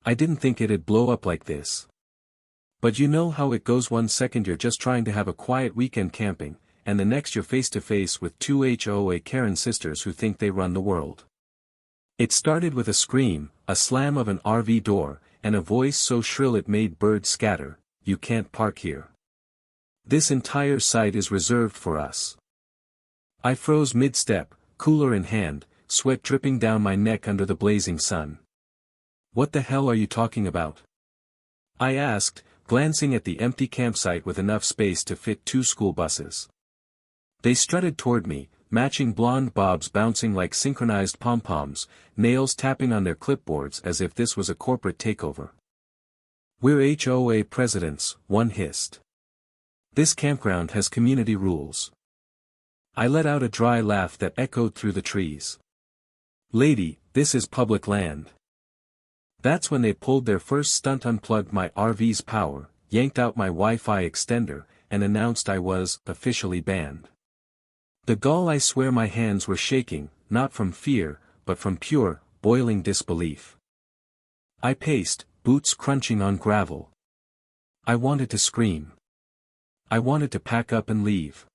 I didn't think it'd blow up like this. But you know how it goes, 1 second you're just trying to have a quiet weekend camping, and the next you're face to face with two HOA Karen sisters who think they run the world. It started with a scream, a slam of an RV door, and a voice so shrill it made birds scatter, "You can't park here. This entire site is reserved for us." I froze mid-step, cooler in hand, sweat dripping down my neck under the blazing sun. "What the hell are you talking about?" I asked, glancing at the empty campsite with enough space to fit 2 school buses. They strutted toward me, matching blonde bobs bouncing like synchronized pom-poms, nails tapping on their clipboards as if this was a corporate takeover. "We're HOA presidents," one hissed. "This campground has community rules." I let out a dry laugh that echoed through the trees. "Lady, this is public land." That's when they pulled their first stunt, unplugged my RV's power, yanked out my Wi-Fi extender, and announced I was officially banned. The gall, I swear my hands were shaking, not from fear, but from pure, boiling disbelief. I paced, boots crunching on gravel. I wanted to scream. I wanted to pack up and leave.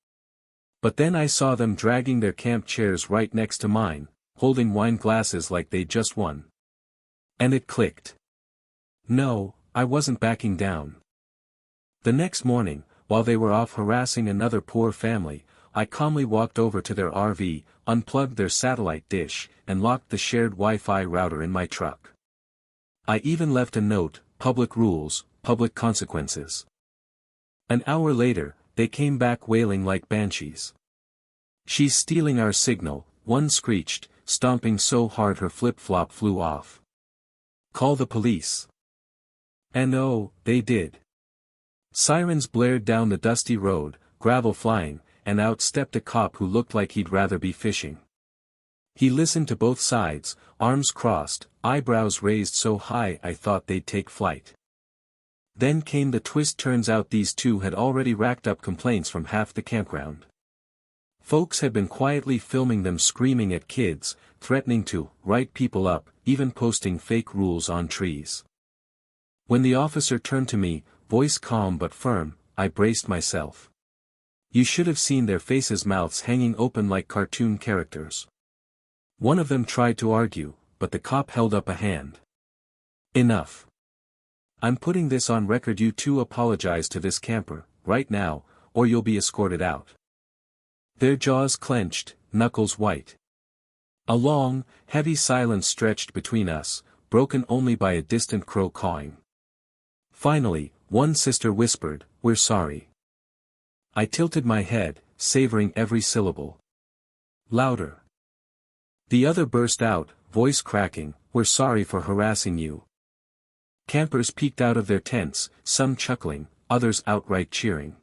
But then I saw them dragging their camp chairs right next to mine, holding wine glasses like they'd just won. And it clicked. No, I wasn't backing down. The next morning, while they were off harassing another poor family, I calmly walked over to their RV, unplugged their satellite dish, and locked the shared Wi-Fi router in my truck. I even left a note, "Public rules, public consequences." An hour later, they came back wailing like banshees. "She's stealing our signal," one screeched, stomping so hard her flip-flop flew off. "Call the police." And oh, they did. Sirens blared down the dusty road, gravel flying, and out stepped a cop who looked like he'd rather be fishing. He listened to both sides, arms crossed, eyebrows raised so high I thought they'd take flight. Then came the twist. Turns out these two had already racked up complaints from half the campground. Folks had been quietly filming them screaming at kids, threatening to write people up, even posting fake rules on trees. When the officer turned to me, voice calm but firm, I braced myself. You should have seen their faces, mouths hanging open like cartoon characters. One of them tried to argue, but the cop held up a hand. "Enough. I'm putting this on record. You two apologize to this camper, right now, or you'll be escorted out." Their jaws clenched, knuckles white. A long, heavy silence stretched between us, broken only by a distant crow cawing. Finally, one sister whispered, "We're sorry." I tilted my head, savoring every syllable. "Louder." The other burst out, voice cracking, "We're sorry for harassing you." Campers peeked out of their tents, some chuckling, others outright cheering.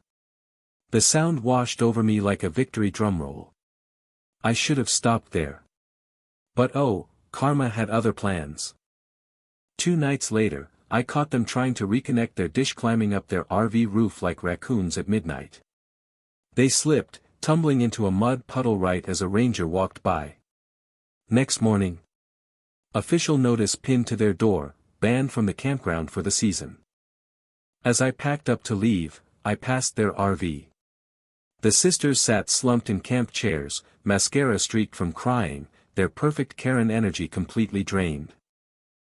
The sound washed over me like a victory drumroll. I should have stopped there. But oh, karma had other plans. 2 nights later, I caught them trying to reconnect their dish, climbing up their RV roof like raccoons at midnight. They slipped, tumbling into a mud puddle right as a ranger walked by. Next morning, official notice pinned to their door, banned from the campground for the season. As I packed up to leave, I passed their RV. The sisters sat slumped in camp chairs, mascara streaked from crying, their perfect Karen energy completely drained.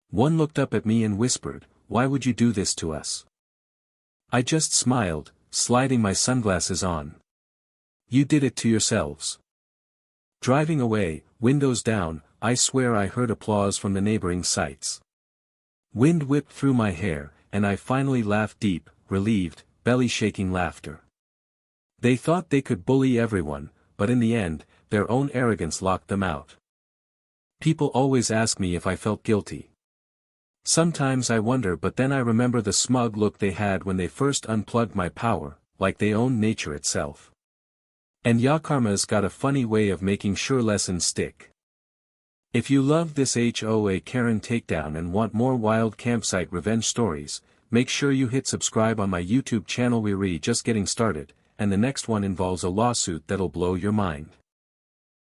One looked up at me and whispered, "Why would you do this to us?" I just smiled, sliding my sunglasses on. "You did it to yourselves." Driving away, windows down, I swear I heard applause from the neighboring sites. Wind whipped through my hair, and I finally laughed deep, relieved, belly-shaking laughter. They thought they could bully everyone, but in the end, their own arrogance locked them out. People always ask me if I felt guilty. Sometimes I wonder, but then I remember the smug look they had when they first unplugged my power, like they owned nature itself. And karma's got a funny way of making sure lessons stick. If you love this HOA Karen takedown and want more wild campsite revenge stories, make sure you hit subscribe on my YouTube channel. We're just getting started, and the next one involves a lawsuit that'll blow your mind.